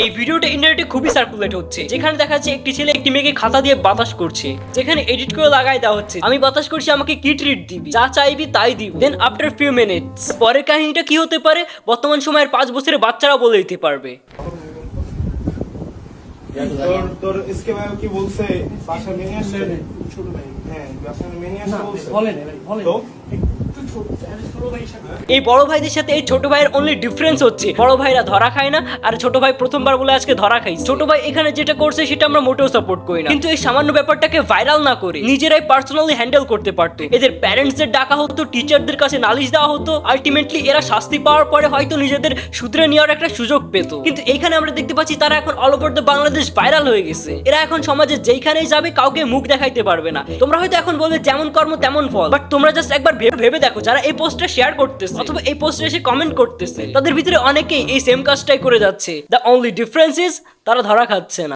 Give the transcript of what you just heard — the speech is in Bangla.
এই ভিডিওটা ইন্টারনেটে খুবই সার্কুলেট হচ্ছে, যেখানে দেখা যাচ্ছে একটি ছেলে একটি মেয়েকে খাতা দিয়ে বাতাস করছে, যেখানে এডিট করে লাগাই দেওয়া হচ্ছে আমি বাতাস করছি, আমাকে কি ট্রিট দিবি, যা চাইবি তাই দিব। দেন আফটার ফিউ মিনিটস পরের কাহিনীটা কি হতে পারে বর্তমান সময়ের 5 বছরের বাচ্চারা বলে দিতে পারবে। তোর इसके बाद কি বলছে বাসা মেনে আসছে ছোট ভাই, হ্যাঁ বাসা মেনে আসছে বলছে, বলেন ভাই বলেন। এই বড় ভাইদের সাথে এই ছোট ভাইয়ের অনলি ডিফারেন্স হচ্ছে বড় ভাইরা ধরা খায় না, আর ছোট ভাই প্রথমবার বলে আজকে ধরা খাইছে। ছোট ভাই এখানে যেটা করছে সেটা আমরা মোটেও সাপোর্ট করি না, কিন্তু এই সামান্য ব্যাপারটাকে ভাইরাল না করে নিজেরাই পার্সোনালি হ্যান্ডেল করতে পারতো। এদের প্যারেন্টসদের ডাকা হতো, টিচারদের কাছে নালিশ দেওয়া হতো, আলটিমেটলি এরা শাস্তি পাওয়ার পরে হয়তো নিজেদের সূত্রে নেওয়ার একটা সুযোগ পেত। কিন্তু এইখানে আমরা দেখতে পাচ্ছি তারা এখন all over the Bangladesh viral হয়ে গেছে। এরা এখন সমাজে যেইখানেই যাবে কাউকে মুখ দেখাইতে পারবে না। তোমরা হয়তো এখন বলবে যেমন কর্ম তেমন ফল, বাট তোমরা জাস্ট একবার ভেবে দেখো, যারা এই পোস্টটা শেয়ার করতেছে অথবা এই পোস্টে এসে কমেন্ট করতেছে তাদের ভিতরে অনেকেই এই সেম কাজটাই করে যাচ্ছে। দ্য অনলি ডিফারেন্স ইজ তারা ধরা খাচ্ছে না।